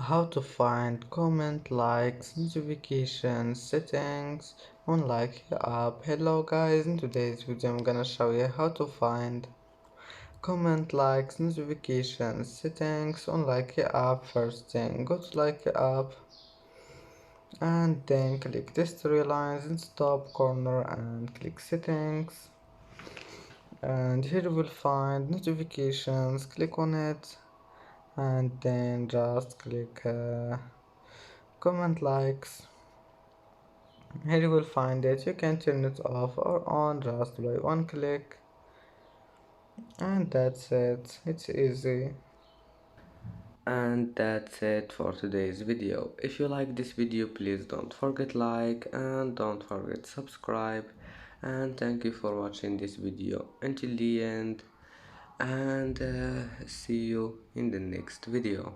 How to find comment, likes, notifications, settings on Likee app. Hello guys, in today's video I'm gonna show you how to find comment, likes, notifications, settings on Likee app. First thing, go to Likee app and then click this three lines in top corner and click settings, and here you will find notifications. Click on it and then just click comment, likes. Here you will find it. You can turn it off or on just by one click, and that's it. It's easy. And that's it for today's video. If you like this video, please don't forget like and don't forget subscribe, and thank you for watching this video until the end, and see you in the next video.